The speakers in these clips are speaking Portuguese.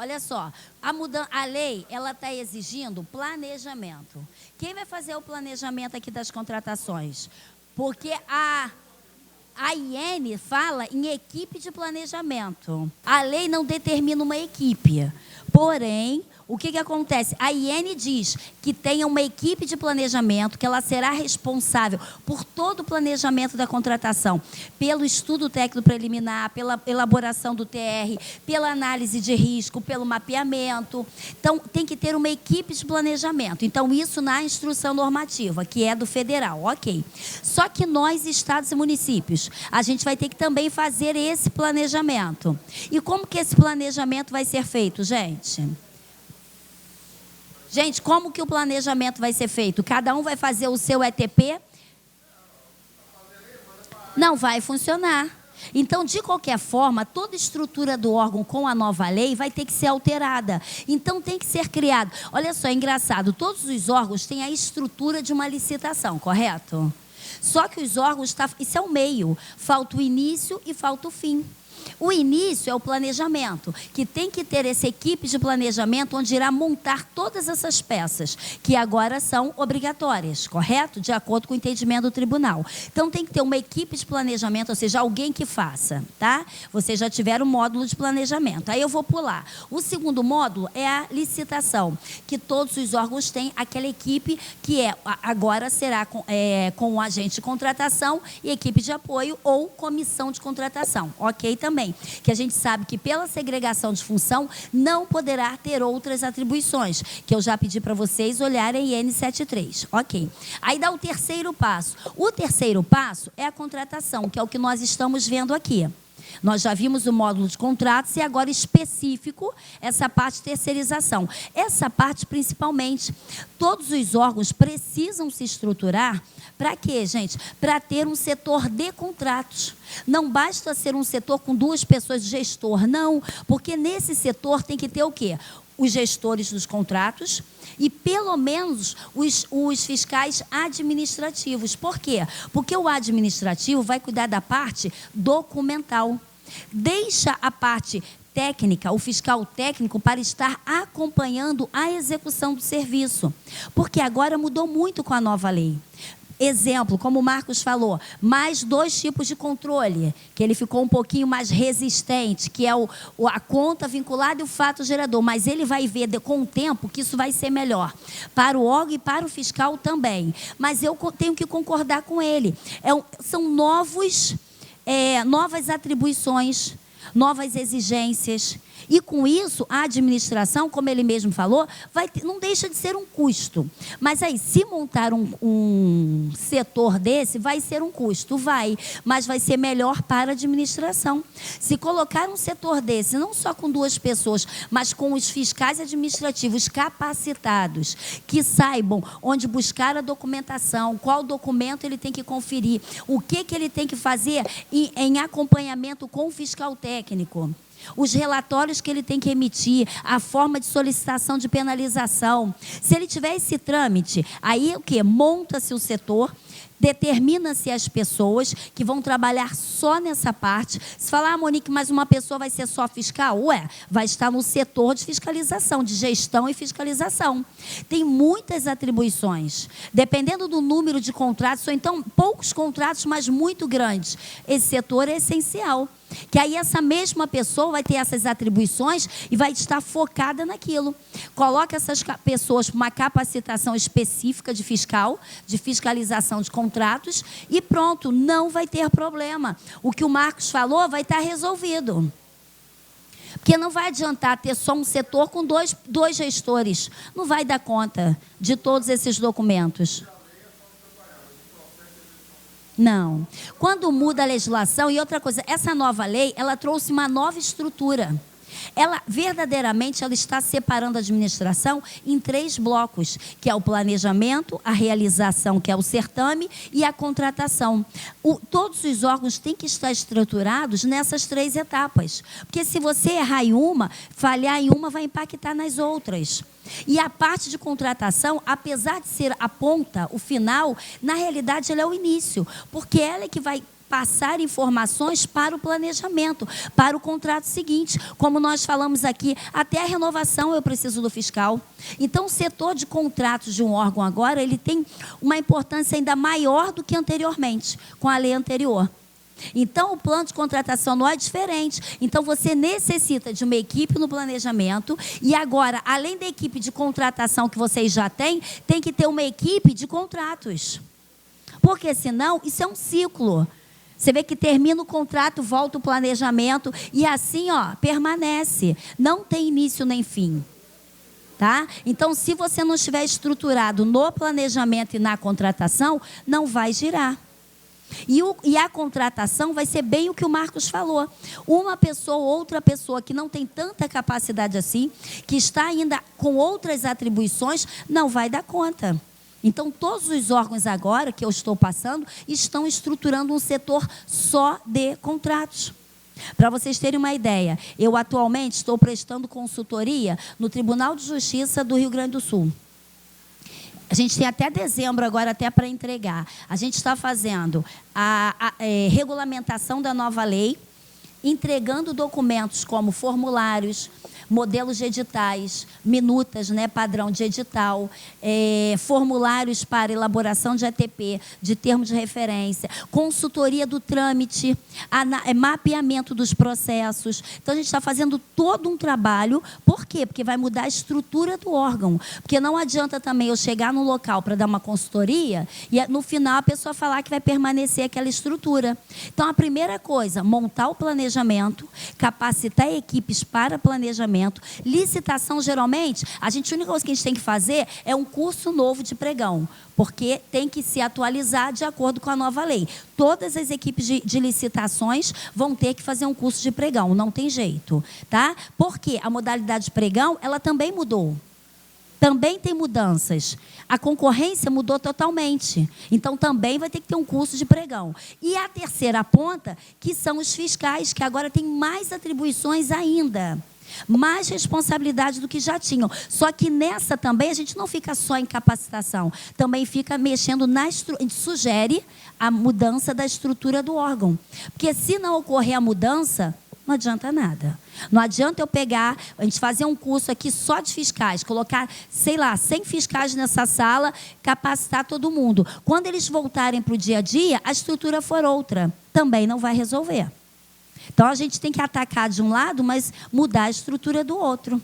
Olha só, a lei, ela está exigindo planejamento. Quem vai fazer o planejamento aqui das contratações? Porque a IN fala em equipe de planejamento. A lei não determina uma equipe. Porém, o que acontece? A IN diz que tenha uma equipe de planejamento, que ela será responsável por todo o planejamento da contratação, pelo estudo técnico preliminar, pela elaboração do TR, pela análise de risco, pelo mapeamento. Então, tem que ter uma equipe de planejamento. Então, isso na instrução normativa, que é do federal, ok. Só que nós, estados e municípios, a gente vai ter que também fazer esse planejamento. E como que esse planejamento vai ser feito, gente? Gente, como que o planejamento vai ser feito? Cada um vai fazer o seu ETP? Não vai funcionar. Então, de qualquer forma, toda estrutura do órgão com a nova lei vai ter que ser alterada. Então, tem que ser criado. Olha só, é engraçado, todos os órgãos têm a estrutura de uma licitação, correto? Só que os órgãos, isso é o meio. Falta o início e falta o fim. O início é o planejamento, que tem que ter essa equipe de planejamento onde irá montar todas essas peças, que agora são obrigatórias, correto? De acordo com o entendimento do tribunal. Então, tem que ter uma equipe de planejamento, ou seja, alguém que faça, tá? Vocês já tiveram o módulo de planejamento. Aí eu vou pular. O segundo módulo é a licitação, que todos os órgãos têm aquela equipe que agora será com o agente de contratação e equipe de apoio ou comissão de contratação, ok? Também, que a gente sabe que pela segregação de função não poderá ter outras atribuições, que eu já pedi para vocês olharem em N73, ok. Aí dá o terceiro passo. O terceiro passo é a contratação, que é o que nós estamos vendo aqui. Nós já vimos o módulo de contratos e agora específico essa parte de terceirização. Essa parte, principalmente, todos os órgãos precisam se estruturar para quê, gente? Para ter um setor de contratos. Não basta ser um setor com 2 pessoas de gestor, não, porque nesse setor tem que ter o quê? Os gestores dos contratos e, pelo menos, os fiscais administrativos. Por quê? Porque o administrativo vai cuidar da parte documental. Deixa a parte técnica, o fiscal técnico, para estar acompanhando a execução do serviço. Porque agora mudou muito com a nova lei. Exemplo, como o Marcos falou, mais 2 tipos de controle, que ele ficou um pouquinho mais resistente, que é a conta vinculada e o fato gerador. Mas ele vai ver com o tempo que isso vai ser melhor para o órgão e para o fiscal também. Mas eu tenho que concordar com ele. São novas atribuições, novas exigências. E, com isso, a administração, como ele mesmo falou, não deixa de ser um custo. Mas aí, se montar um setor desse, vai ser um custo, mas vai ser melhor para a administração. Se colocar um setor desse, não só com 2 pessoas, mas com os fiscais administrativos capacitados, que saibam onde buscar a documentação, qual documento ele tem que conferir, o que ele tem que fazer em acompanhamento com o fiscal técnico. Os relatórios que ele tem que emitir, a forma de solicitação de penalização. Se ele tiver esse trâmite, aí o quê? Monta-se o setor, determina-se as pessoas que vão trabalhar só nessa parte. Se falar, Monique, mas uma pessoa vai ser só fiscal? Vai estar no setor de fiscalização, de gestão e fiscalização. Tem muitas atribuições. Dependendo do número de contratos, ou então poucos contratos, mas muito grandes. Esse setor é essencial. Que aí essa mesma pessoa vai ter essas atribuições e vai estar focada naquilo. Coloca essas pessoas para uma capacitação específica de fiscal, de fiscalização de contratos e pronto, não vai ter problema. O que o Marcos falou vai estar resolvido. Porque não vai adiantar ter só um setor com dois gestores. Não vai dar conta de todos esses documentos. Não. Quando muda a legislação, e outra coisa, essa nova lei, ela trouxe uma nova estrutura. Ela, verdadeiramente, ela está separando a administração em 3 blocos, que é o planejamento, a realização, que é o certame, e a contratação. Todos os órgãos têm que estar estruturados nessas 3 etapas. Porque se você errar em uma, falhar em uma, vai impactar nas outras. E a parte de contratação, apesar de ser a ponta, o final, na realidade ela é o início, porque ela é que vai passar informações para o planejamento, para o contrato seguinte. Como nós falamos aqui, até a renovação eu preciso do fiscal. Então, o setor de contratos de um órgão agora, ele tem uma importância ainda maior do que anteriormente, com a lei anterior. Então, o plano de contratação não é diferente. Então, você necessita de uma equipe no planejamento e agora, além da equipe de contratação que vocês já têm, tem que ter uma equipe de contratos. Porque, senão, isso é um ciclo. Você vê que termina o contrato, volta o planejamento e assim, ó, permanece. Não tem início nem fim. Tá? Então, se você não estiver estruturado no planejamento e na contratação, não vai girar. E a contratação vai ser bem o que o Marcos falou. Uma pessoa ou outra pessoa que não tem tanta capacidade assim, que está ainda com outras atribuições, não vai dar conta. Então, todos os órgãos agora que eu estou passando, estão estruturando um setor só de contratos. Para vocês terem uma ideia, eu atualmente estou prestando consultoria no Tribunal de Justiça do Rio Grande do Sul. A gente tem até dezembro agora, até para entregar. A gente está fazendo a regulamentação da nova lei, entregando documentos como formulários, modelos de editais, minutas, né, padrão de edital, formulários para elaboração de ATP, de termos de referência, consultoria do trâmite, mapeamento dos processos. Então, a gente está fazendo todo um trabalho. Por quê? Porque vai mudar a estrutura do órgão. Porque não adianta também eu chegar no local para dar uma consultoria e, no final, a pessoa falar que vai permanecer aquela estrutura. Então, a primeira coisa, montar o planejamento, capacitar equipes para planejamento. Licitação, geralmente, a única coisa que a gente tem que fazer é um curso novo de pregão, porque tem que se atualizar de acordo com a nova lei. Todas as equipes de licitações vão ter que fazer um curso de pregão, não tem jeito, tá? Porque a modalidade de pregão, ela também mudou. Também tem mudanças. A concorrência mudou totalmente. Então, também vai ter que ter um curso de pregão. E a terceira ponta, que são os fiscais, que agora têm mais atribuições ainda. Mais responsabilidade do que já tinham. Só que nessa também a gente não fica só em capacitação. Também fica mexendo a gente sugere a mudança da estrutura do órgão. Porque se não ocorrer a mudança, não adianta nada. Não adianta eu pegar, a gente fazer um curso aqui só de fiscais, colocar, sei lá, 100 fiscais nessa sala, capacitar todo mundo. Quando eles voltarem para o dia a dia, a estrutura for outra. Também não vai resolver. Então, a gente tem que atacar de um lado, mas mudar a estrutura do outro.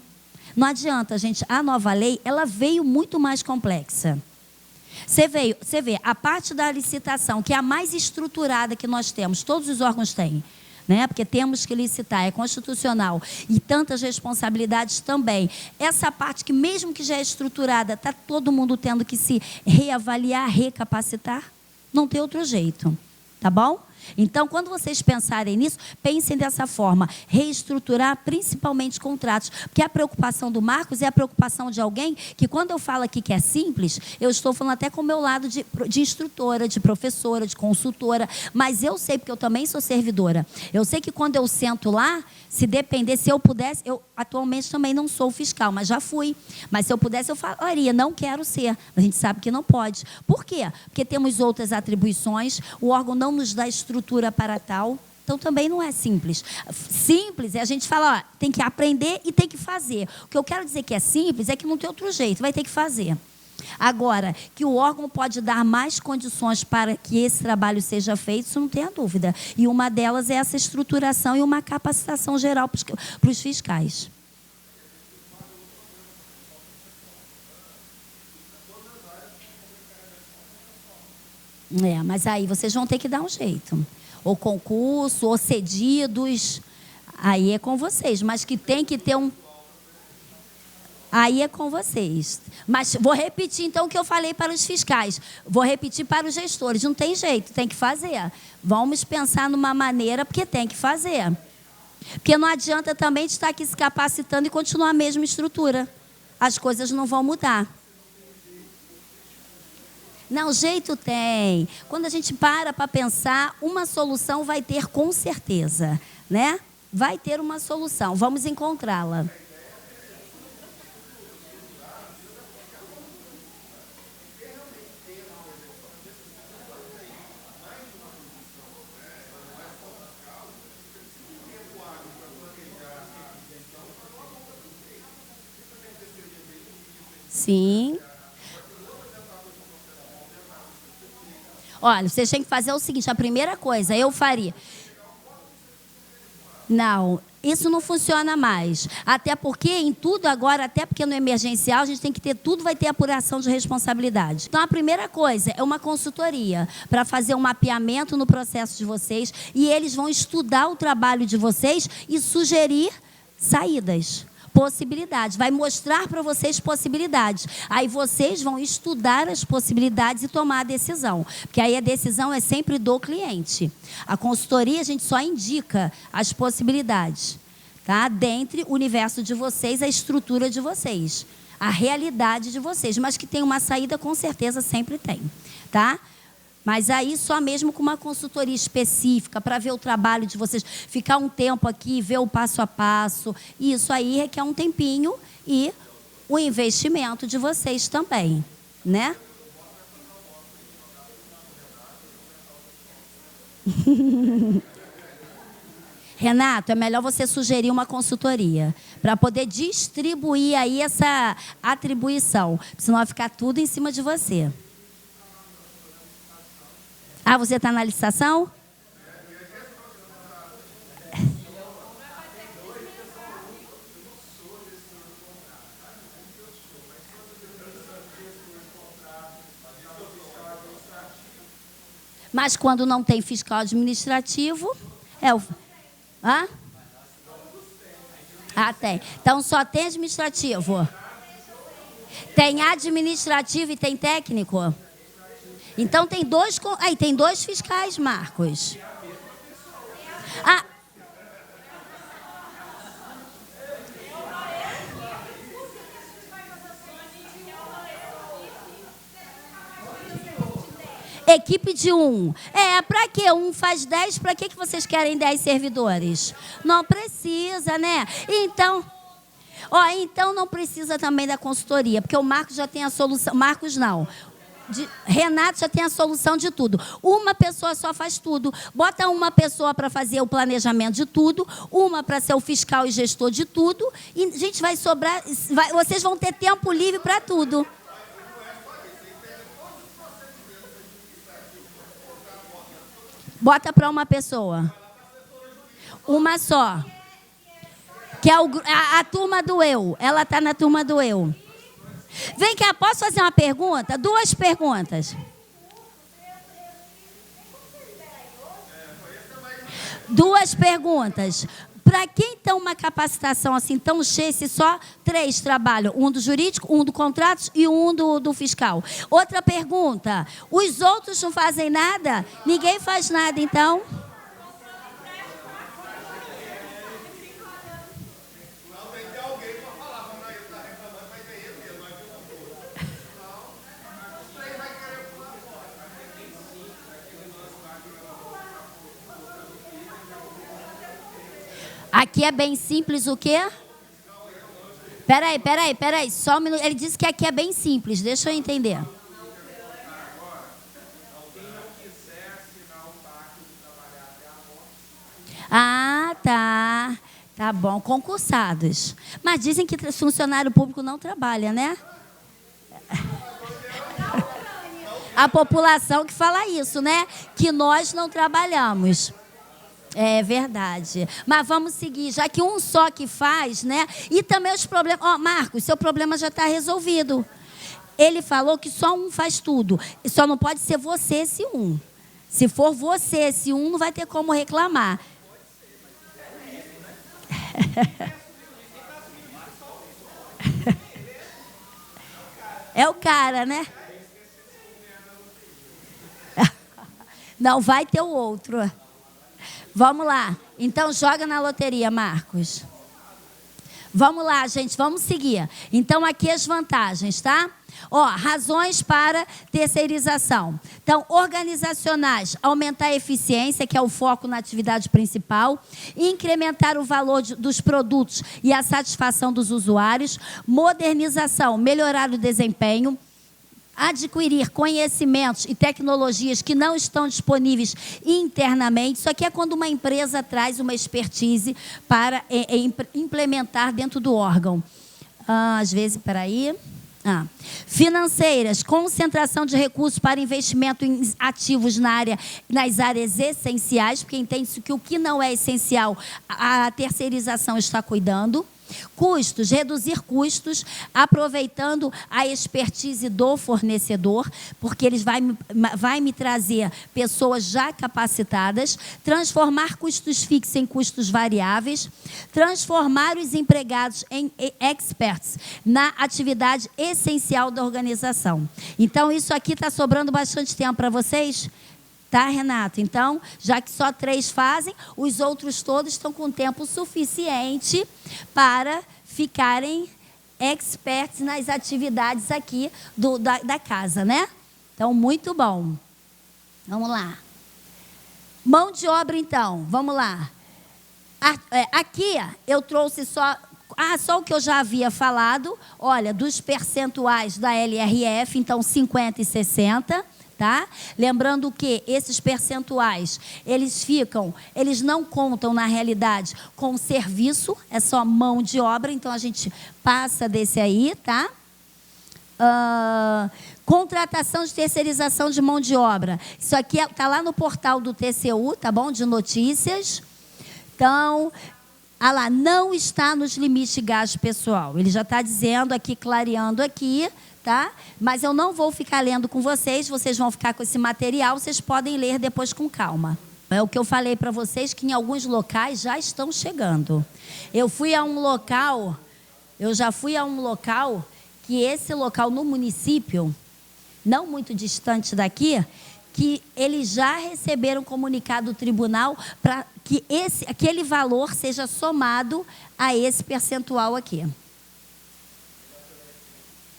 Não adianta, gente. A nova lei, ela veio muito mais complexa. Você vê, a parte da licitação, que é a mais estruturada que nós temos, todos os órgãos têm, né? Porque temos que licitar, é constitucional. E tantas responsabilidades também. Essa parte que, mesmo que já é estruturada, está todo mundo tendo que se reavaliar, recapacitar. Não tem outro jeito. Tá bom? Então, quando vocês pensarem nisso, pensem dessa forma, reestruturar principalmente contratos, porque a preocupação do Marcos é a preocupação de alguém que, quando eu falo aqui que é simples, eu estou falando até com o meu lado de instrutora, de professora, de consultora, mas eu sei, porque eu também sou servidora, eu sei que quando eu sento lá, se depender, se eu pudesse, eu atualmente também não sou fiscal, mas já fui, mas se eu pudesse eu falaria, não quero ser, a gente sabe que não pode. Por quê? Porque temos outras atribuições, o órgão não nos dá estrutura para tal, então também não é simples. Simples é a gente falar, ó, tem que aprender e tem que fazer. O que eu quero dizer que é simples é que não tem outro jeito, vai ter que fazer. Agora, que o órgão pode dar mais condições para que esse trabalho seja feito, isso não tenha dúvida. E uma delas é essa estruturação e uma capacitação geral para os fiscais. Mas aí vocês vão ter que dar um jeito. Ou concurso, ou cedidos. Aí é com vocês. Mas que tem que ter um... Aí é com vocês. Mas vou repetir, então, o que eu falei para os fiscais. Vou repetir para os gestores. Não tem jeito, tem que fazer. Vamos pensar numa maneira, porque tem que fazer. Porque não adianta também estar aqui se capacitando e continuar a mesma estrutura. As coisas não vão mudar. Não, jeito tem. Quando a gente para pensar, uma solução vai ter com certeza, né? Vai ter uma solução. Vamos encontrá-la. Sim. Olha, vocês têm que fazer o seguinte, a primeira coisa, eu faria. Não, isso não funciona mais. Até porque em tudo agora, até porque no emergencial, a gente tem que ter tudo, vai ter apuração de responsabilidade. Então, a primeira coisa é uma consultoria para fazer um mapeamento no processo de vocês e eles vão estudar o trabalho de vocês e sugerir saídas, possibilidades. Vai mostrar para vocês possibilidades. Aí vocês vão estudar as possibilidades e tomar a decisão. Porque aí a decisão é sempre do cliente. A consultoria, a gente só indica as possibilidades. Tá? Dentre o universo de vocês, a estrutura de vocês. A realidade de vocês. Mas que tem uma saída, com certeza, sempre tem. Tá? Mas aí só mesmo com uma consultoria específica para ver o trabalho de vocês, ficar um tempo aqui, ver o passo a passo. Isso aí requer um tempinho e o investimento de vocês também, né? Renato, é melhor você sugerir uma consultoria para poder distribuir aí essa atribuição, senão vai ficar tudo em cima de você. Ah, você está na licitação? Mas quando não tem fiscal administrativo, é o... Hã? Ah, tem. Então só tem administrativo. Tem administrativo e tem técnico? Então tem dois, aí tem dois fiscais, Marcos. Ah. Equipe de 1. Para que 1 faz 10? Para que vocês querem 10 servidores? Não precisa, né? Então... então não precisa também da consultoria, porque o Marcos já tem a solução. Marcos não. Renato já tem a solução de tudo. Uma pessoa só faz tudo. Bota uma pessoa para fazer o planejamento de tudo, uma para ser o fiscal e gestor de tudo, e a gente vai sobrar, vocês vão ter tempo livre para tudo. Bota para uma pessoa. Uma só. Que é a turma do eu. Ela está na turma do eu. Vem cá, posso fazer uma pergunta? 2 perguntas. 2 perguntas. Para quem tem uma capacitação assim tão cheia, se só 3 trabalham? Um do jurídico, um do contratos e um do fiscal. Outra pergunta. Os outros não fazem nada? Ninguém faz nada, então? Aqui é bem simples o quê? Peraí, só um minuto. Ele disse que aqui é bem simples, deixa eu entender. Ah, tá. Tá bom, concursados. Mas dizem que funcionário público não trabalha, né? A população que fala isso, né? Que nós não trabalhamos. É verdade. Mas vamos seguir, já que um só que faz, né? E também os problemas... Marcos, seu problema já está resolvido. Ele falou que só um faz tudo. Só não pode ser você esse um. Se for você esse um, não vai ter como reclamar. É o cara, né? Não vai ter o outro. Vamos lá. Então, joga na loteria, Marcos. Vamos lá, gente. Vamos seguir. Então, aqui as vantagens, tá? Razões para terceirização. Então, organizacionais. Aumentar a eficiência, que é o foco na atividade principal. Incrementar o valor dos produtos e a satisfação dos usuários. Modernização. Melhorar o desempenho. Adquirir conhecimentos e tecnologias que não estão disponíveis internamente. Isso aqui é quando uma empresa traz uma expertise para implementar dentro do órgão. Às vezes, peraí. Financeiras, concentração de recursos para investimento em ativos nas áreas essenciais, porque entende-se que o que não é essencial, a terceirização está cuidando. Custos, reduzir custos, aproveitando a expertise do fornecedor, porque eles vai me trazer pessoas já capacitadas, transformar custos fixos em custos variáveis, transformar os empregados em experts na atividade essencial da organização. Então, isso aqui está sobrando bastante tempo para vocês? Tá, Renato? Então, já que só 3 fazem, os outros todos estão com tempo suficiente para ficarem experts nas atividades aqui da casa, né? Então, muito bom. Vamos lá. Mão de obra, então. Vamos lá. Aqui eu trouxe só o que eu já havia falado. Olha, dos percentuais da LRF, então 50 e 60. Tá? Lembrando que esses percentuais, eles não contam na realidade com serviço, é só mão de obra, então a gente passa desse aí, tá? Contratação de terceirização de mão de obra. Isso aqui está lá no portal do TCU, tá bom? De notícias. Então, lá, não está nos limites de gasto pessoal. Ele já está dizendo aqui, clareando aqui, tá? Mas eu não vou ficar lendo com vocês vão ficar com esse material, vocês podem ler depois com calma. É o que eu falei para vocês, que em alguns locais já estão chegando. Eu já fui a um local, que esse local no município, não muito distante daqui, que eles já receberam comunicado do tribunal para que aquele valor seja somado a esse percentual aqui.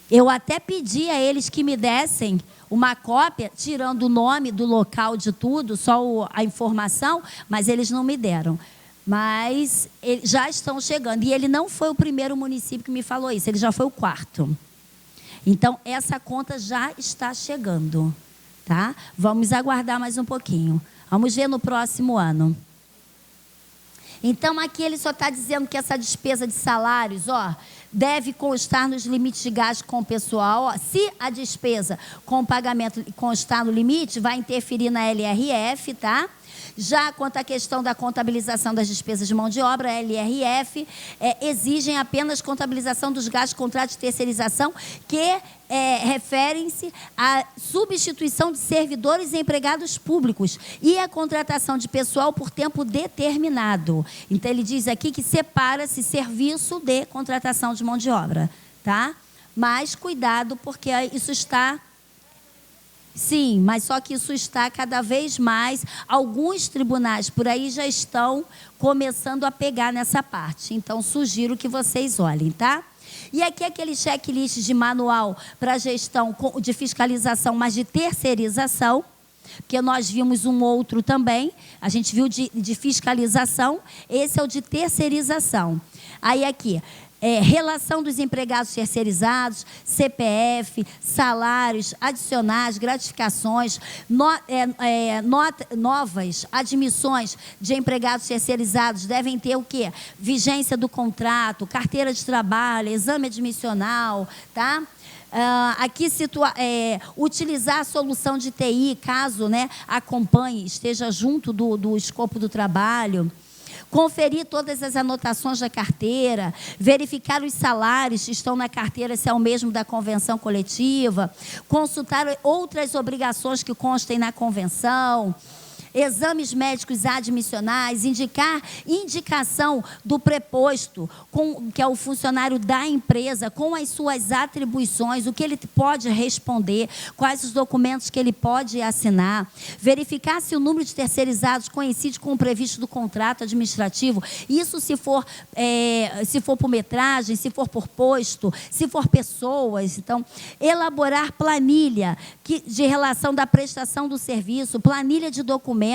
Eu até pedi a eles que me dessem uma cópia, tirando o nome do local de tudo, só a informação, mas eles não me deram. Mas já estão chegando. E ele não foi o primeiro município que me falou isso, ele já foi o 4º. Então, essa conta já está chegando. Tá? Vamos aguardar mais um pouquinho. Vamos ver no próximo ano. Então, aqui ele só está dizendo que essa despesa de salários, deve constar nos limites de gasto com o pessoal. Se a despesa com o pagamento constar no limite, vai interferir na LRF, tá? Já quanto à questão da contabilização das despesas de mão de obra, a LRF exigem apenas contabilização dos gastos de contrato de terceirização que referem-se à substituição de servidores e empregados públicos e a contratação de pessoal por tempo determinado. Então, ele diz aqui que separa-se serviço de contratação de mão de obra, tá? Mas cuidado, porque isso está... Sim, mas só que isso está cada vez mais... Alguns tribunais por aí já estão começando a pegar nessa parte. Então, sugiro que vocês olhem, tá? E aqui aquele checklist de manual para gestão de fiscalização, mas de terceirização, porque nós vimos um outro também. A gente viu de fiscalização, esse é o de terceirização. Aí aqui... relação dos empregados terceirizados, CPF, salários, adicionais, gratificações, novas admissões de empregados terceirizados devem ter o quê? Vigência do contrato, carteira de trabalho, exame admissional, tá? Aqui utilizar a solução de TI, caso, né, acompanhe, esteja junto do escopo do trabalho. Conferir todas as anotações da carteira, verificar os salários que estão na carteira, se é o mesmo da convenção coletiva, consultar outras obrigações que constem na convenção, exames médicos admissionais, indicação do preposto, que é o funcionário da empresa, com as suas atribuições, o que ele pode responder, quais os documentos que ele pode assinar, verificar se o número de terceirizados coincide com o previsto do contrato administrativo, isso se for por metragem, se for por posto, se for pessoas. Então, elaborar planilha de relação da prestação do serviço, planilha de documentos,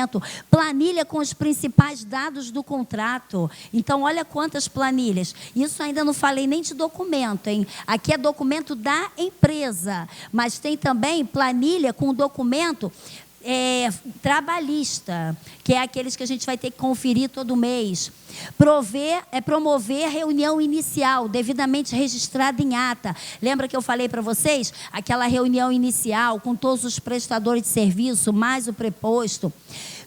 planilha com os principais dados do contrato. Então, olha quantas planilhas. Isso ainda não falei nem de documento, hein? Aqui é documento da empresa, mas tem também planilha com documento trabalhista, que é aqueles que a gente vai ter que conferir todo mês. Promover reunião inicial, devidamente registrada em ata. Lembra que eu falei para vocês? Aquela reunião inicial com todos os prestadores de serviço, mais o preposto.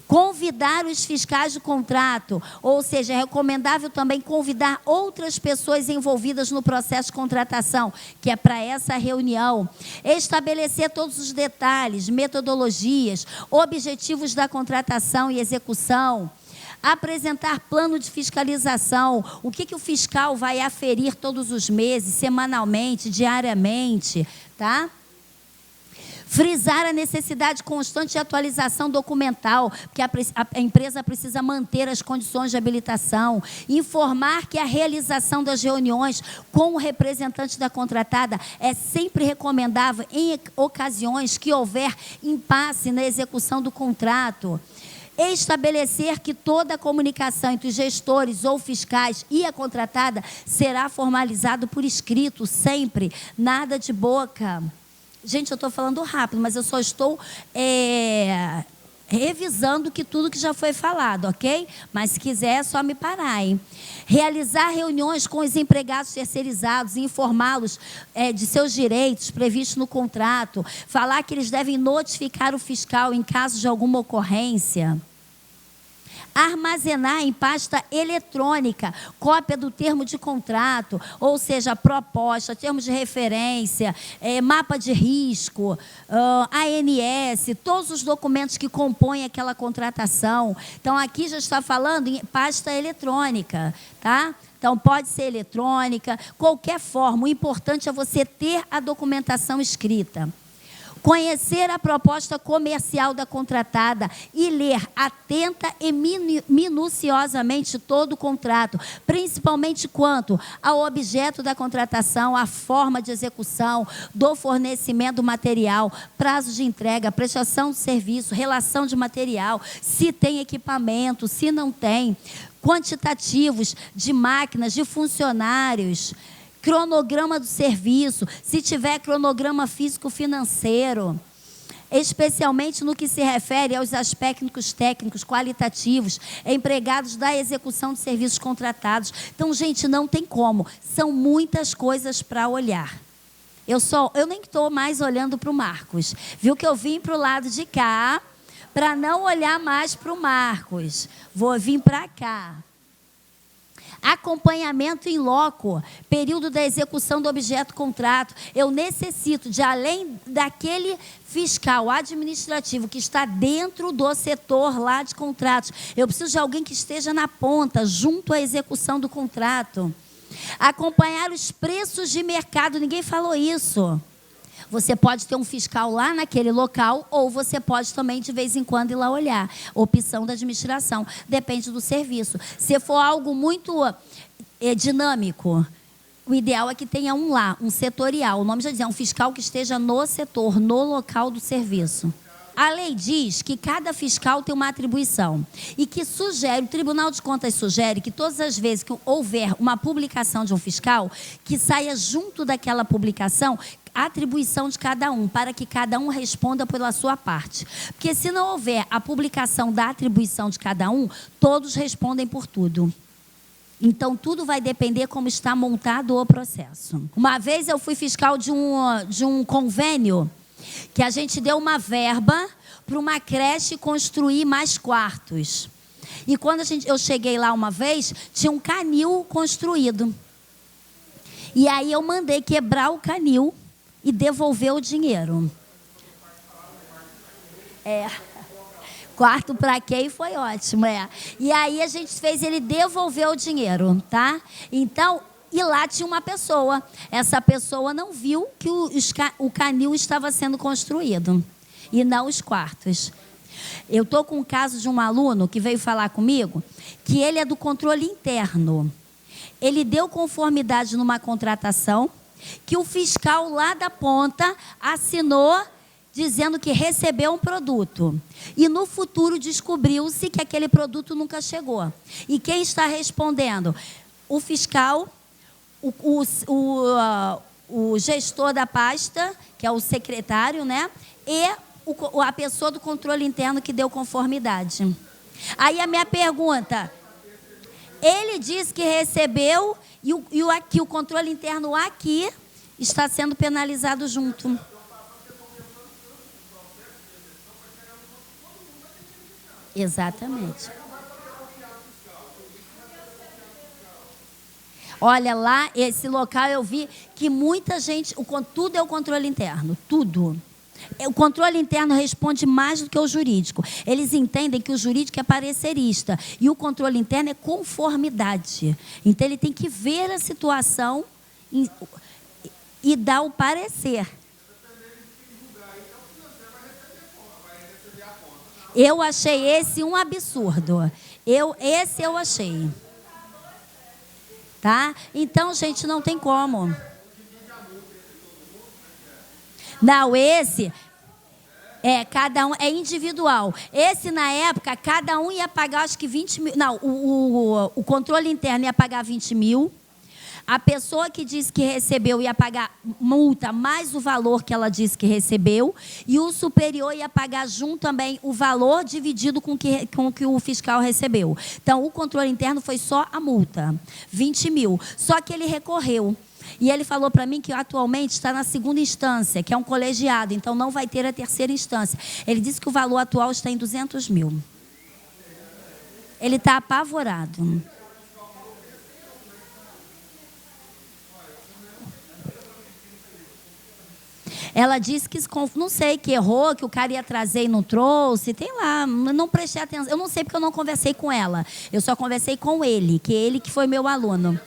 Convidar os fiscais do contrato, ou seja, é recomendável também convidar outras pessoas envolvidas no processo de contratação, que é para essa reunião. Estabelecer todos os detalhes, metodologias, objetivos da contratação e execução. Apresentar plano de fiscalização, o que o fiscal vai aferir todos os meses, semanalmente, diariamente, tá? Frisar a necessidade constante de atualização documental, porque a empresa precisa manter as condições de habilitação. Informar que a realização das reuniões com o representante da contratada é sempre recomendável em ocasiões que houver impasse na execução do contrato. Estabelecer que toda a comunicação entre os gestores ou fiscais e a contratada será formalizado por escrito, sempre, nada de boca. Gente, eu estou falando rápido, mas eu só estou revisando tudo que já foi falado, ok? Mas se quiser, é só me parar, hein? Realizar reuniões com os empregados terceirizados e informá-los de seus direitos previstos no contrato. Falar que eles devem notificar o fiscal em caso de alguma ocorrência. Armazenar em pasta eletrônica cópia do termo de contrato, ou seja, proposta, termos de referência, mapa de risco, ANS, todos os documentos que compõem aquela contratação. Então, aqui já está falando em pasta eletrônica, tá? Então, pode ser eletrônica, qualquer forma. O importante é você ter a documentação escrita. Conhecer a proposta comercial da contratada e ler atenta e minuciosamente todo o contrato, principalmente quanto ao objeto da contratação, a forma de execução, do fornecimento do material, prazo de entrega, prestação de serviço, relação de material, se tem equipamento, se não tem, quantitativos de máquinas, de funcionários, cronograma do serviço, se tiver cronograma físico-financeiro, especialmente no que se refere aos aspectos técnicos, qualitativos, empregados da execução de serviços contratados. Então, gente, não tem como. São muitas coisas para olhar. Eu nem estou mais olhando para o Marcos. Viu que eu vim para o lado de cá para não olhar mais para o Marcos. Vou vir para cá. Acompanhamento em loco, período da execução do objeto contrato. Eu necessito de, além daquele fiscal administrativo que está dentro do setor lá de contratos, eu preciso de alguém que esteja na ponta, junto à execução do contrato. Acompanhar os preços de mercado, ninguém falou isso. Você pode ter um fiscal lá naquele local, ou você pode também, de vez em quando, ir lá olhar. Opção da administração. Depende do serviço. Se for algo muito dinâmico, o ideal é que tenha um lá, um setorial. O nome já diz, é um fiscal que esteja no setor, no local do serviço. A lei diz que cada fiscal tem uma atribuição e que sugere, o Tribunal de Contas sugere que todas as vezes que houver uma publicação de um fiscal, que saia junto daquela publicação a atribuição de cada um, para que cada um responda pela sua parte. Porque se não houver a publicação da atribuição de cada um, todos respondem por tudo. Então, tudo vai depender como está montado o processo. Uma vez eu fui fiscal de um convênio, que a gente deu uma verba para uma creche construir mais quartos. E quando eu cheguei lá uma vez, tinha um canil construído. E aí eu mandei quebrar o canil e devolver o dinheiro. Quarto para quem foi ótimo, E aí a gente fez ele devolver o dinheiro, tá? Então, e lá tinha uma pessoa. Essa pessoa não viu que o canil estava sendo construído. E não os quartos. Eu estou com um caso de um aluno que veio falar comigo, que ele é do controle interno. Ele deu conformidade numa contratação, que o fiscal lá da ponta assinou dizendo que recebeu um produto. E no futuro descobriu-se que aquele produto nunca chegou. E quem está respondendo? O fiscal, o gestor da pasta, que é o secretário, né? E a pessoa do controle interno que deu conformidade. Aí a minha pergunta, ele disse que recebeu aqui, o controle interno aqui está sendo penalizado junto. Exatamente. Olha lá, esse local eu vi que muita gente, tudo é o controle interno, tudo. O controle interno responde mais do que o jurídico. Eles entendem que o jurídico é parecerista e o controle interno é conformidade. Então ele tem que ver a situação e dar o parecer. Eu achei esse um absurdo. Esse eu achei. Tá? Então, gente, não tem como. Não, esse cada um é individual. Esse, na época, cada um ia pagar, acho que 20 mil. Não, o controle interno ia pagar 20 mil. A pessoa que disse que recebeu ia pagar multa mais o valor que ela disse que recebeu. E o superior ia pagar junto também o valor dividido com o que o fiscal recebeu. Então, o controle interno foi só a multa, 20 mil. Só que ele recorreu. E ele falou para mim que atualmente está na segunda instância, que é um colegiado. Então, não vai ter a terceira instância. Ele disse que o valor atual está em 200 mil. Ele está apavorado. Ela disse que, não sei, que errou, que o cara ia trazer e não trouxe. Tem lá, não prestei atenção. Eu não sei porque eu não conversei com ela. Eu só conversei com ele que foi meu aluno.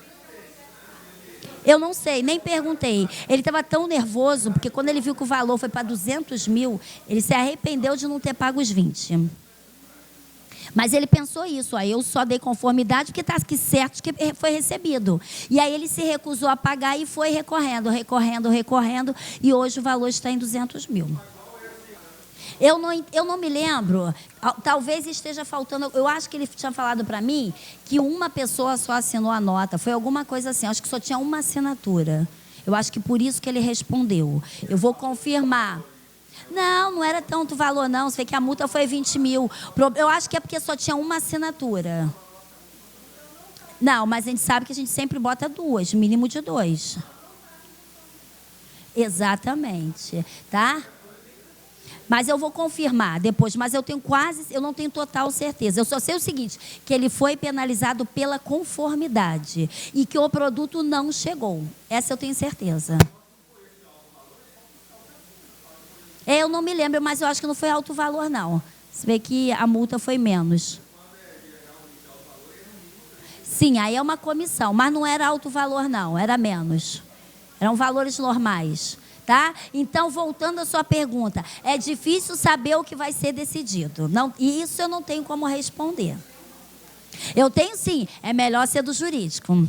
Eu não sei, nem perguntei. Ele estava tão nervoso, porque quando ele viu que o valor foi para 200 mil, ele se arrependeu de não ter pago os 20. Mas ele pensou isso, aí eu só dei conformidade porque está aqui certo que foi recebido. E aí ele se recusou a pagar e foi recorrendo, e hoje o valor está em 200 mil. Eu não me lembro, talvez esteja faltando, eu acho que ele tinha falado para mim que uma pessoa só assinou a nota, foi alguma coisa assim, acho que só tinha uma assinatura. Eu acho que por isso que ele respondeu. Eu vou confirmar. Não era tanto valor não, você vê que a multa foi 20 mil. Eu acho que é porque só tinha uma assinatura. Não, mas a gente sabe que a gente sempre bota 2, mínimo de 2. Exatamente, tá? Mas eu vou confirmar depois, mas eu não tenho total certeza. Eu só sei o seguinte, que ele foi penalizado pela conformidade e que o produto não chegou. Essa eu tenho certeza. Eu não me lembro, mas eu acho que não foi alto valor, não. Você vê que a multa foi menos. Sim, aí é uma comissão, mas não era alto valor, não, era menos. Eram valores normais, tá? Então, voltando à sua pergunta, é difícil saber o que vai ser decidido. Não, e isso eu não tenho como responder. Eu tenho sim, é melhor ser do jurídico.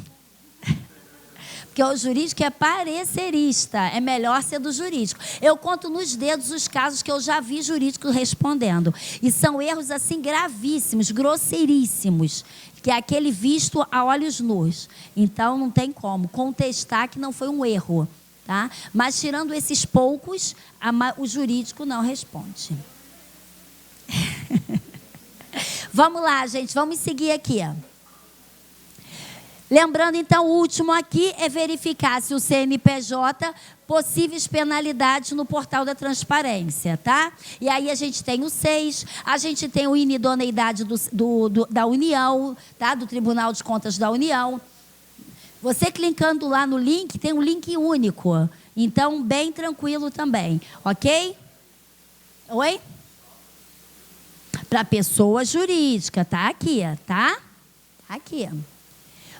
Porque o jurídico é parecerista, é melhor ser do jurídico. Eu conto nos dedos os casos que eu já vi jurídico respondendo. E são erros assim gravíssimos, grosseiríssimos, que é aquele visto a olhos nus. Então não tem como contestar que não foi um erro. Tá? Mas tirando esses poucos, o jurídico não responde. Vamos lá, gente, vamos seguir aqui. Lembrando, então, o último aqui é verificar se o CNPJ, possíveis penalidades no portal da transparência, tá? E aí a gente tem o 6, a gente tem o inidoneidade da União, tá? Do Tribunal de Contas da União. Você clicando lá no link, tem um link único. Então, bem tranquilo também, ok? Oi? Para pessoa jurídica, tá aqui, tá? Tá aqui.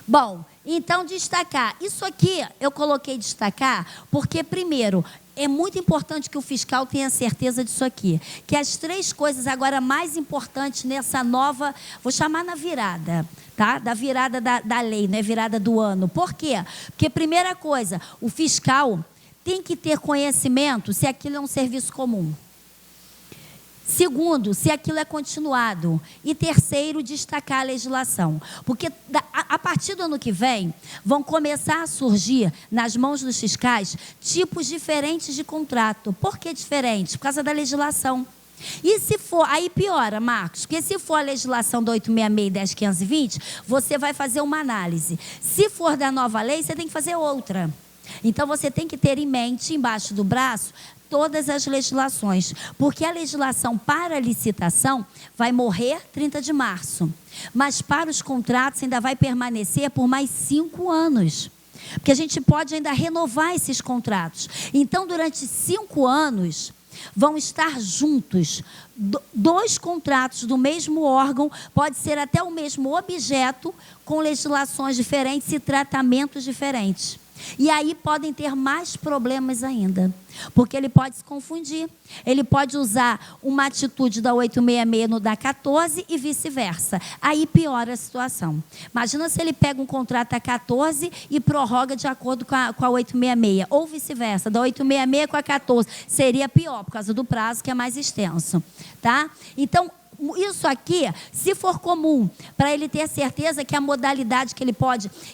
Bom, então destacar. Isso aqui eu coloquei destacar porque, primeiro, é muito importante que o fiscal tenha certeza disso aqui. Que as 3 coisas agora mais importantes nessa nova, vou chamar na virada, tá? Da virada da lei, não é virada do ano. Por quê? Porque, primeira coisa, o fiscal tem que ter conhecimento se aquilo é um serviço comum. Segundo, se aquilo é continuado. E terceiro, destacar a legislação. Porque a partir do ano que vem, vão começar a surgir, nas mãos dos fiscais, tipos diferentes de contrato. Por que diferentes? Por causa da legislação. E se for, aí piora, Marcos, porque se for a legislação da 866 e 10520, você vai fazer uma análise. Se for da nova lei, você tem que fazer outra. Então, você tem que ter em mente, embaixo do braço, todas as legislações, porque a legislação para a licitação vai morrer 30 de março, mas para os contratos ainda vai permanecer por mais 5 anos, porque a gente pode ainda renovar esses contratos. Então, durante 5 anos, vão estar juntos 2 contratos do mesmo órgão, pode ser até o mesmo objeto, com legislações diferentes e tratamentos diferentes. E aí podem ter mais problemas ainda, porque ele pode se confundir. Ele pode usar uma atitude da 866 no da 14 e vice-versa. Aí piora a situação. Imagina se ele pega um contrato da 14 e prorroga de acordo com a 866, ou vice-versa, da 866 com a 14. Seria pior, por causa do prazo que é mais extenso. Tá? Então, isso aqui, se for comum, para ele ter certeza que a modalidade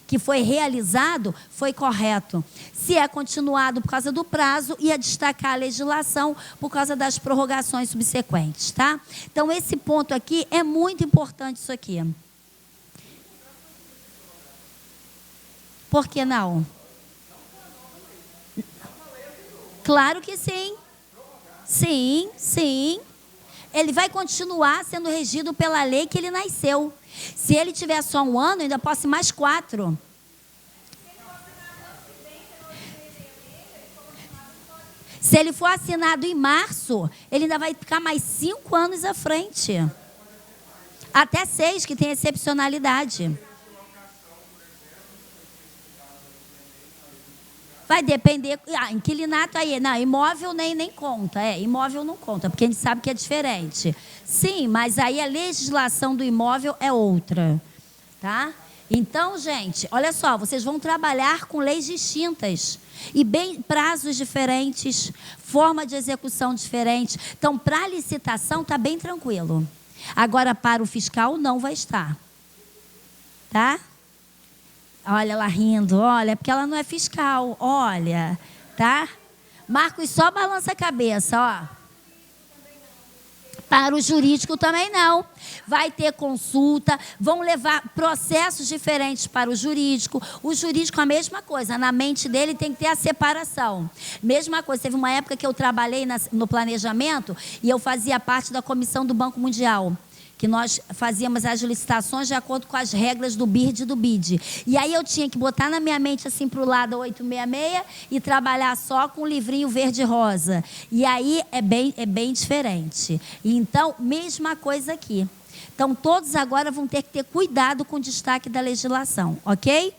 que foi realizado, foi correto. Se é continuado por causa do prazo, ia destacar a legislação por causa das prorrogações subsequentes, tá? Então, esse ponto aqui é muito importante, isso aqui. Por que não? Claro que sim. Sim, sim. Ele vai continuar sendo regido pela lei que ele nasceu. Se ele tiver só 1 ano, ainda pode ser mais 4. Se ele for assinado em março, ele ainda vai ficar mais 5 anos à frente. Até 6, que tem excepcionalidade. Vai depender. Inquilinato aí. Não, imóvel nem conta. Imóvel não conta, porque a gente sabe que é diferente. Sim, mas aí a legislação do imóvel é outra. Tá? Então, gente, olha só, vocês vão trabalhar com leis distintas. E bem prazos diferentes, forma de execução diferente. Então, para a licitação, está bem tranquilo. Agora, para o fiscal, não vai estar. Tá? Olha ela rindo, olha, porque ela não é fiscal, olha, tá? Marcos só balança a cabeça, ó. Para o jurídico também não. Vai ter consulta, vão levar processos diferentes para o jurídico. O jurídico a mesma coisa, na mente dele tem que ter a separação. Mesma coisa, teve uma época que eu trabalhei no planejamento e eu fazia parte da comissão do Banco Mundial, que nós fazíamos as licitações de acordo com as regras do BIRD e do BID. E aí eu tinha que botar na minha mente assim para o lado 866 e trabalhar só com o livrinho verde e rosa. E aí é bem diferente. Então, mesma coisa aqui. Então, todos agora vão ter que ter cuidado com o destaque da legislação, ok?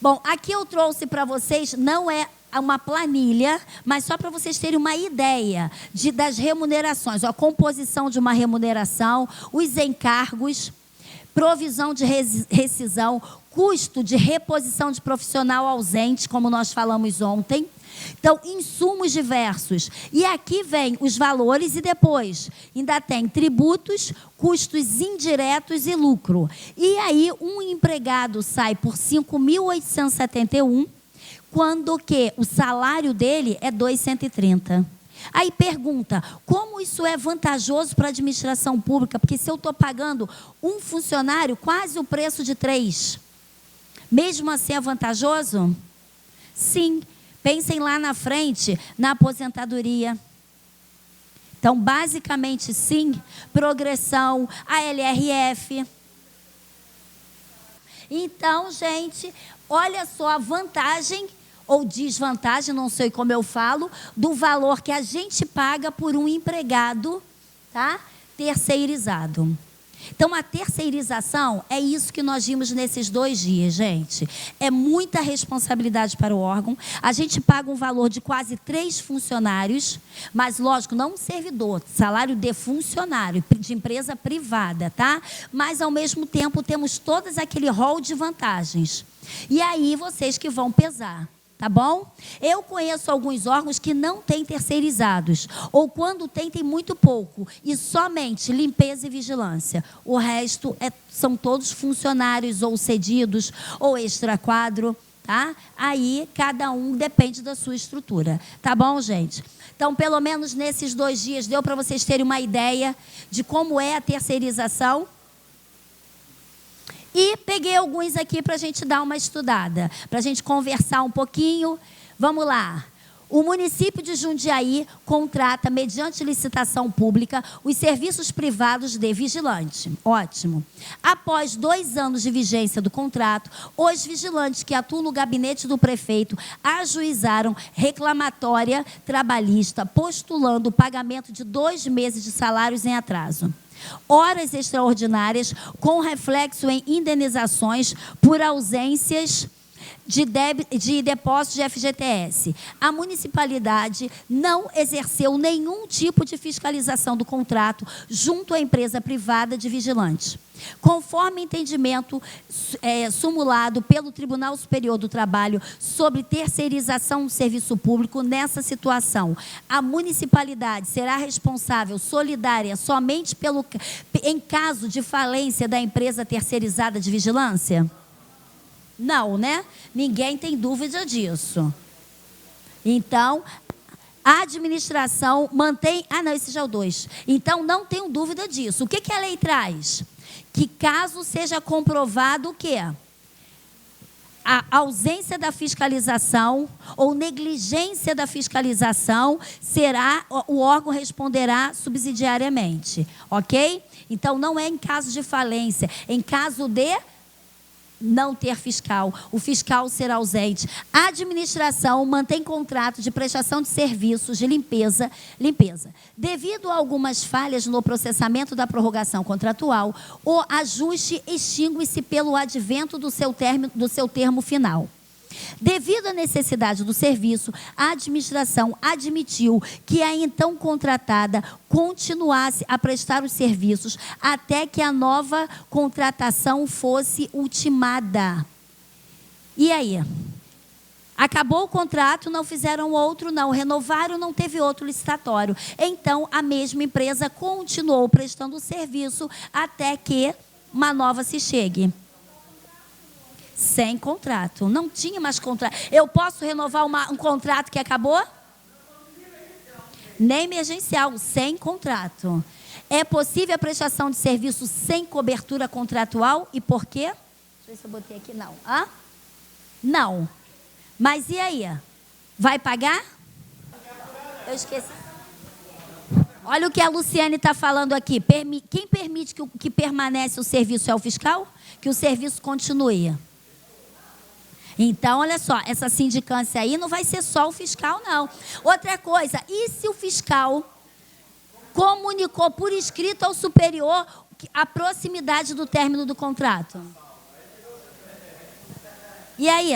Bom, aqui eu trouxe para vocês, não é uma planilha, mas só para vocês terem uma ideia das remunerações, a composição de uma remuneração, os encargos, provisão de rescisão, custo de reposição de profissional ausente, como nós falamos ontem. Então, insumos diversos. E aqui vem os valores e depois ainda tem tributos, custos indiretos e lucro. E aí, um empregado sai por 5.871, quando que o salário dele é 2.130. Aí pergunta, como isso é vantajoso para a administração pública? Porque se eu estou pagando um funcionário quase o preço de 3, mesmo assim é vantajoso? Sim. Pensem lá na frente, na aposentadoria. Então, basicamente, sim, progressão, a LRF. Então, gente, olha só a vantagem ou desvantagem, não sei como eu falo, do valor que a gente paga por um empregado, tá? Terceirizado. Então, a terceirização é isso que nós vimos nesses 2 dias, gente. É muita responsabilidade para o órgão. A gente paga um valor de quase 3 funcionários, mas, lógico, não um servidor, salário de funcionário, de empresa privada, tá? Mas, ao mesmo tempo, temos todos aquele rol de vantagens. E aí, vocês que vão pesar, Tá bom? Eu conheço alguns órgãos que não têm terceirizados, ou quando tem muito pouco, e somente limpeza e vigilância. O resto são todos funcionários ou cedidos, ou extraquadro, tá? Aí, cada um depende da sua estrutura. Tá bom, gente? Então, pelo menos nesses 2 dias, deu para vocês terem uma ideia de como é a terceirização. E peguei alguns aqui para a gente dar uma estudada, para a gente conversar um pouquinho. Vamos lá. O município de Jundiaí contrata, mediante licitação pública, os serviços privados de vigilante. Ótimo. Após 2 anos de vigência do contrato, os vigilantes que atuam no gabinete do prefeito ajuizaram reclamatória trabalhista, postulando o pagamento de 2 meses de salários em atraso. Horas extraordinárias com reflexo em indenizações por ausências de depósito de FGTS. A municipalidade não exerceu nenhum tipo de fiscalização do contrato junto à empresa privada de vigilante. Conforme entendimento sumulado pelo Tribunal Superior do Trabalho sobre terceirização do serviço público, nessa situação, a municipalidade será responsável solidária somente em caso de falência da empresa terceirizada de vigilância? Não, né? Ninguém tem dúvida disso. Então, a administração mantém... Ah, não, esse já é o 2. Então, não tenho dúvida disso. O que a lei traz? Que caso seja comprovado o quê? A ausência da fiscalização ou negligência da fiscalização, o órgão responderá subsidiariamente. Ok? Então, não é em caso de falência. Em caso de não ter fiscal, o fiscal será ausente. A administração mantém contrato de prestação de serviços de limpeza. Devido a algumas falhas no processamento da prorrogação contratual, o ajuste extingue-se pelo advento do seu termo final. Devido à necessidade do serviço, a administração admitiu que a então contratada continuasse a prestar os serviços até que a nova contratação fosse ultimada. E aí? Acabou o contrato, não fizeram outro, não renovaram, não teve outro licitatório. Então, a mesma empresa continuou prestando o serviço até que uma nova se chegue. Sem contrato. Não tinha mais contrato. Eu posso renovar um contrato que acabou? Nem emergencial, sem contrato. É possível a prestação de serviço sem cobertura contratual? E por quê? Deixa eu ver se eu botei aqui. Não. Hã? Não. Mas e aí? Vai pagar? Eu esqueci. Olha o que a Luciane está falando aqui. Quem permite que permanece o serviço é o fiscal? Que o serviço continue. Então, olha só, essa sindicância aí não vai ser só o fiscal, não. Outra coisa, e se o fiscal comunicou por escrito ao superior a proximidade do término do contrato? E aí?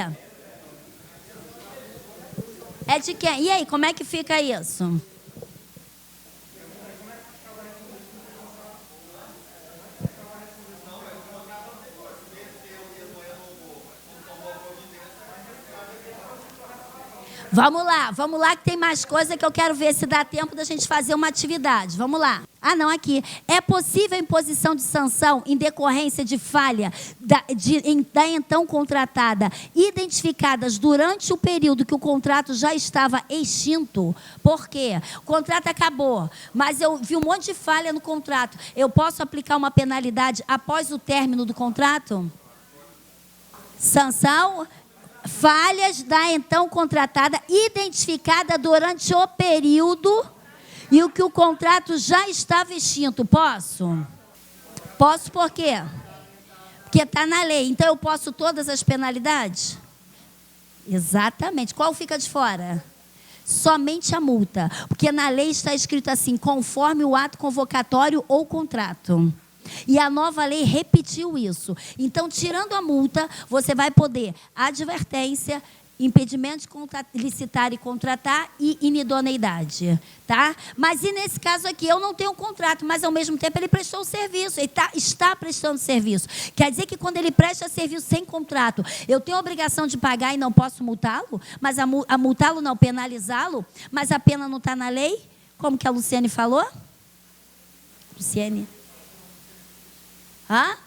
É de quem? E aí, como é que fica isso? Vamos lá que tem mais coisa que eu quero ver se dá tempo da gente fazer uma atividade. Vamos lá. Ah, não, aqui. É possível a imposição de sanção em decorrência de falha da então contratada, identificadas durante o período que o contrato já estava extinto? Por quê? O contrato acabou, mas eu vi um monte de falha no contrato. Eu posso aplicar uma penalidade após o término do contrato? Sanção... Falhas da então contratada identificada durante o período e o que o contrato já estava extinto. Posso? Posso por quê? Porque está na lei. Então eu posso todas as penalidades? Exatamente. Qual fica de fora? Somente a multa. Porque na lei está escrito assim, conforme o ato convocatório ou contrato. E a nova lei repetiu isso. Então, tirando a multa, você vai poder advertência, impedimento de licitar e contratar e inidoneidade, tá? Mas e nesse caso aqui, eu não tenho um contrato, mas ao mesmo tempo ele prestou o serviço, ele está prestando serviço. Quer dizer que quando ele presta serviço sem contrato, eu tenho a obrigação de pagar e não posso multá-lo? Mas a multá-lo não, penalizá-lo? Mas a pena não está na lei? Como que a Luciane falou? Luciane? Hã?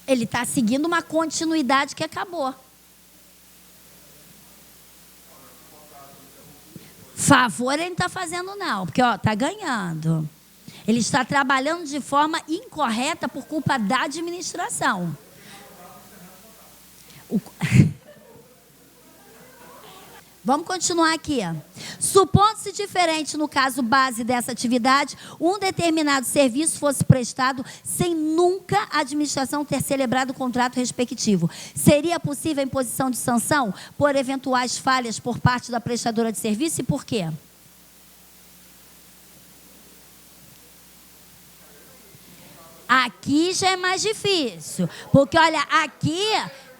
Ele está seguindo uma continuidade que acabou. Favor ele não está fazendo não, porque está ganhando. Ele está trabalhando de forma incorreta por culpa da administração. Vamos continuar aqui. Supondo-se diferente no caso base dessa atividade, um determinado serviço fosse prestado sem nunca a administração ter celebrado o contrato respectivo. Seria possível a imposição de sanção por eventuais falhas por parte da prestadora de serviço e por quê? Aqui já é mais difícil, porque olha, aqui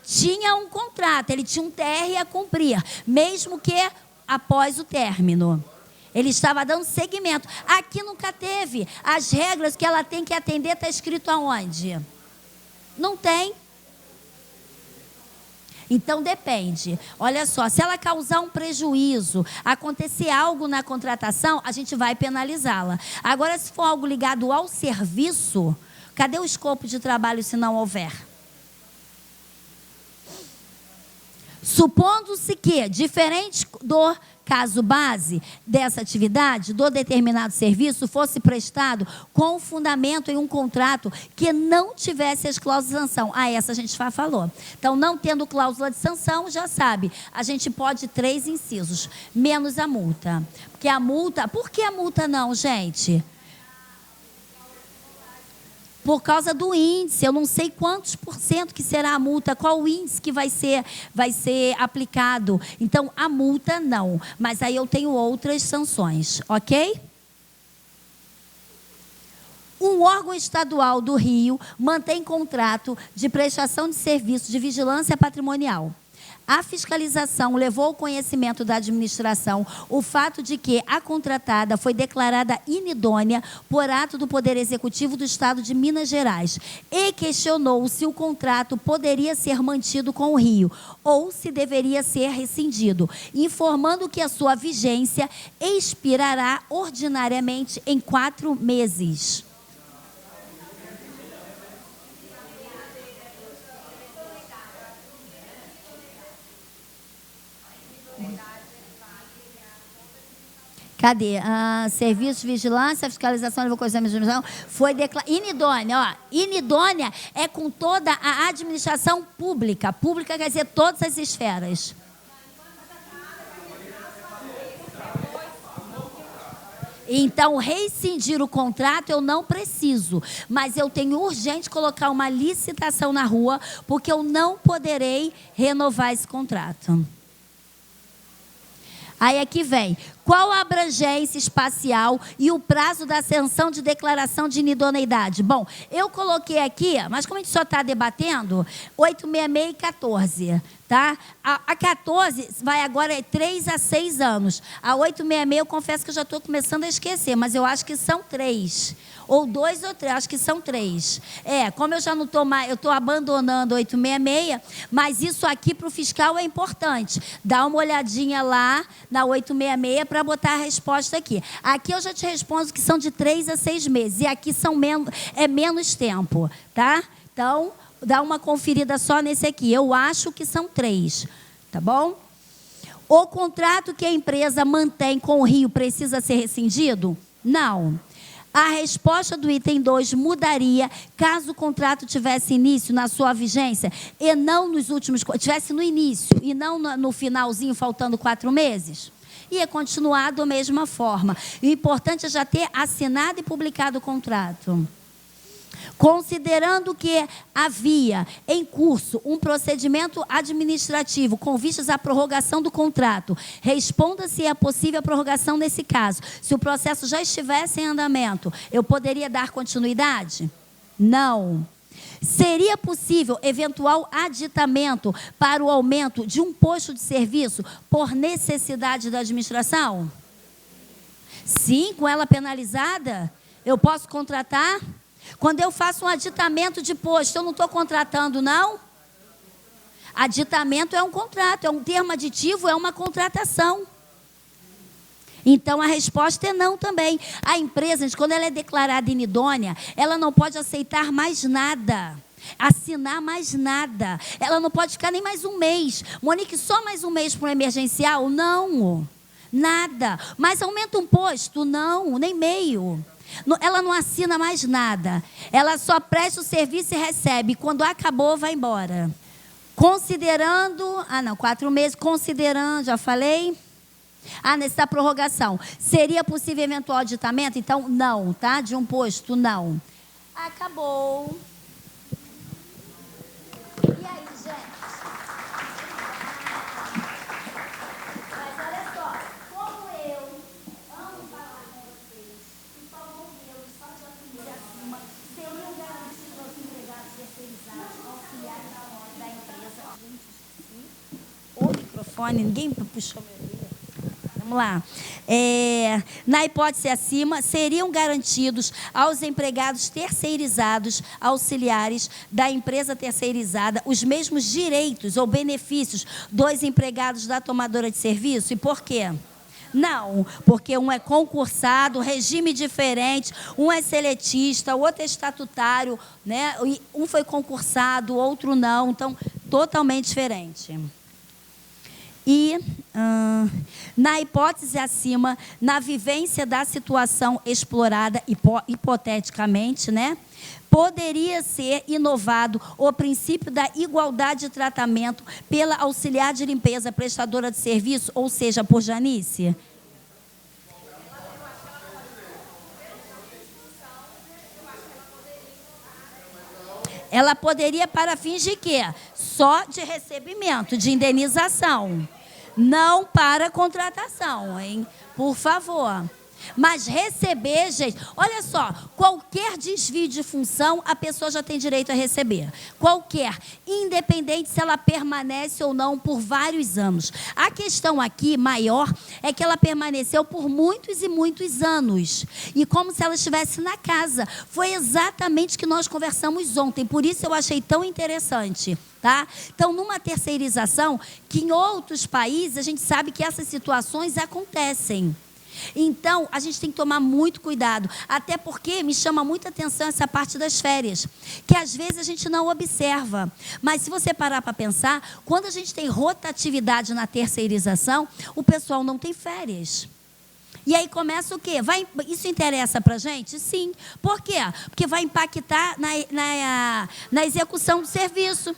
tinha um contrato, ele tinha um TR a cumprir, mesmo que após o término. Ele estava dando seguimento. Aqui nunca teve. As regras que ela tem que atender está escrito aonde? Não tem. Então depende. Olha só, se ela causar um prejuízo, acontecer algo na contratação, a gente vai penalizá-la. Agora, se for algo ligado ao serviço, cadê o escopo de trabalho se não houver? Supondo-se que, diferente do caso base dessa atividade, do determinado serviço, fosse prestado com fundamento em um contrato que não tivesse as cláusulas de sanção. Essa a gente já falou. Então, não tendo cláusula de sanção, já sabe, a gente pode 3 incisos, menos a multa. Porque a multa... Por que a multa não, gente? Por causa do índice, eu não sei quantos % que será a multa, qual o índice que vai ser aplicado. Então, a multa não, mas aí eu tenho outras sanções, ok? Um órgão estadual do Rio mantém contrato de prestação de serviço de vigilância patrimonial. A fiscalização levou ao conhecimento da administração o fato de que a contratada foi declarada inidônea por ato do Poder Executivo do Estado de Minas Gerais e questionou se o contrato poderia ser mantido com o Rio ou se deveria ser rescindido, informando que a sua vigência expirará ordinariamente em 4 meses. Cadê? Serviço de vigilância, fiscalização, levou coisa de administração, foi declarada inidônea. Ó, inidônea é com toda a administração pública. Pública quer dizer todas as esferas. Então, rescindir o contrato eu não preciso, mas eu tenho urgente colocar uma licitação na rua, porque eu não poderei renovar esse contrato. Aí aqui vem, qual a abrangência espacial e o prazo da ascensão de declaração de inidoneidade? Bom, eu coloquei aqui, mas como a gente só está debatendo, 866 e 14, tá? A 14 vai agora 3 a 6 anos. A 866 eu confesso que eu já estou começando a esquecer, mas eu acho que são 3. Ou 2 ou 3, acho que são 3. Como eu já não estou mais, eu estou abandonando 866, mas isso aqui para o fiscal é importante. Dá uma olhadinha lá na 866 para botar a resposta aqui. Aqui eu já te respondo que são de 3 a 6 meses. E aqui é menos tempo, tá? Então, dá uma conferida só nesse aqui. Eu acho que são 3, tá bom? O contrato que a empresa mantém com o Rio precisa ser rescindido? Não. A resposta do item 2 mudaria caso o contrato tivesse início na sua vigência e não nos últimos... Tivesse no início e não no finalzinho, faltando 4 meses? Ia continuar da mesma forma. O importante é já ter assinado e publicado o contrato. Considerando que havia em curso um procedimento administrativo com vistas à prorrogação do contrato, responda se é possível a prorrogação nesse caso. Se o processo já estivesse em andamento, eu poderia dar continuidade? Não. Seria possível eventual aditamento para o aumento de um posto de serviço por necessidade da administração? Sim, com ela penalizada, eu posso contratar? Quando eu faço um aditamento de posto, eu não estou contratando, não? Aditamento é um contrato, é um termo aditivo, é uma contratação. Então, a resposta é não também. A empresa, quando ela é declarada inidônea, ela não pode aceitar mais nada, assinar mais nada. Ela não pode ficar nem mais um mês. Monique, só mais um mês para um emergencial? Não, nada. Mas aumenta um posto? Não, nem meio. Ela não assina mais nada. Ela só presta o serviço e recebe. Quando acabou, vai embora. Considerando... 4 meses. Considerando, já falei... necessita prorrogação. Seria possível eventual aditamento? Então, não, tá? De um posto, não. Acabou. E aí, gente? Mas olha só, como eu amo falar com vocês, e só vou ver, só de atender acima, seriam garantidos aos empregados terceirizados, auxiliares da empresa. O microfone, ninguém puxou meu dedo. Vamos lá. Na hipótese acima, seriam garantidos aos empregados terceirizados, auxiliares da empresa terceirizada, os mesmos direitos ou benefícios dos empregados da tomadora de serviço? E por quê? Não, porque um é concursado, regime diferente, um é seletista, o outro é estatutário, né? Um foi concursado, o outro não, então, totalmente diferente. E, na hipótese acima, na vivência da situação explorada, hipoteticamente, né, poderia ser inovado o princípio da igualdade de tratamento pela auxiliar de limpeza prestadora de serviço, ou seja, por Janice? Ela poderia para fins de quê? Só de recebimento, de indenização. Não para contratação, hein? Por favor. Mas receber, gente, olha só, qualquer desvio de função, a pessoa já tem direito a receber. Qualquer, independente se ela permanece ou não por vários anos. A questão aqui, maior, é que ela permaneceu por muitos e muitos anos. E como se ela estivesse na casa. Foi exatamente o que nós conversamos ontem, por isso eu achei tão interessante. Tá? Então, numa terceirização, que em outros países, a gente sabe que essas situações acontecem. Então, a gente tem que tomar muito cuidado, até porque me chama muita atenção essa parte das férias, que às vezes a gente não observa. Mas se você parar para pensar, quando a gente tem rotatividade na terceirização, o pessoal não tem férias. E aí começa o quê? Isso interessa para a gente? Sim. Por quê? Porque vai impactar na execução do serviço.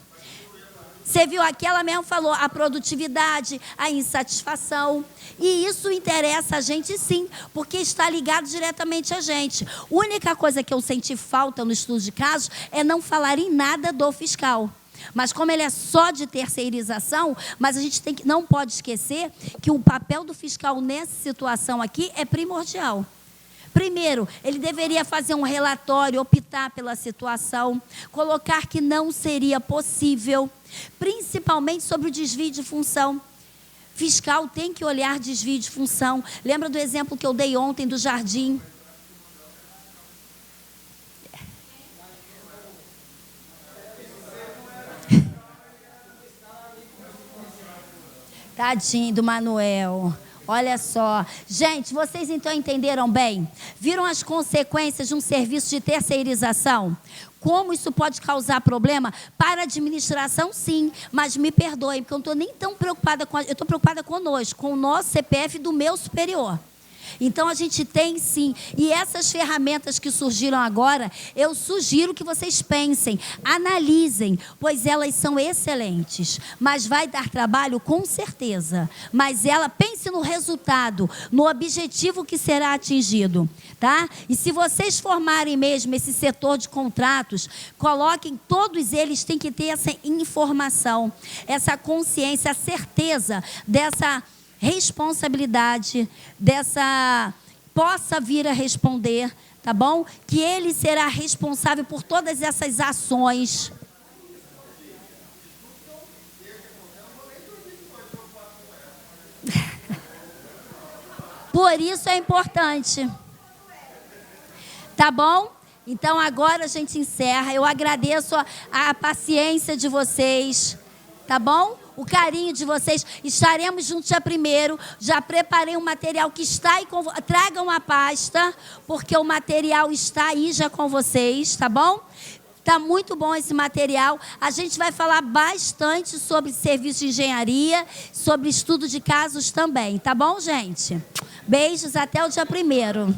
Você viu aqui, ela mesmo falou, a produtividade, a insatisfação. E isso interessa a gente sim, porque está ligado diretamente a gente. A única coisa que eu senti falta no estudo de casos é não falar em nada do fiscal. Mas como ele é só de terceirização, mas a gente não pode esquecer que o papel do fiscal nessa situação aqui é primordial. Primeiro, ele deveria fazer um relatório, optar pela situação, colocar que não seria possível, principalmente sobre o desvio de função. Fiscal tem que olhar desvio de função. Lembra do exemplo que eu dei ontem do jardim? Tadinho do Manuel. Olha só. Gente, vocês então entenderam bem? Viram as consequências de um serviço de terceirização? Como isso pode causar problema? Para a administração, sim. Mas me perdoem, porque eu não estou nem tão preocupada com... Eu estou preocupada conosco, com o nosso CPF do meu superior. Então, a gente tem sim. E essas ferramentas que surgiram agora, eu sugiro que vocês pensem, analisem, pois elas são excelentes. Mas vai dar trabalho, com certeza. Mas pense no resultado, no objetivo que será atingido. Tá? E se vocês formarem mesmo esse setor de contratos, coloquem, todos eles têm que ter essa informação, essa consciência, a certeza dessa responsabilidade, possa vir a responder, tá bom? Que ele será responsável por todas essas ações. Por isso é importante. Tá bom? Então agora a gente encerra. Eu agradeço a paciência de vocês. Tá bom? O carinho de vocês. Estaremos juntos dia 1º. Já preparei um material que está aí com vocês. Tragam a pasta, porque o material está aí já com vocês, tá bom? Tá muito bom esse material. A gente vai falar bastante sobre serviço de engenharia, sobre estudo de casos também, tá bom, gente? Beijos, até o dia 1º.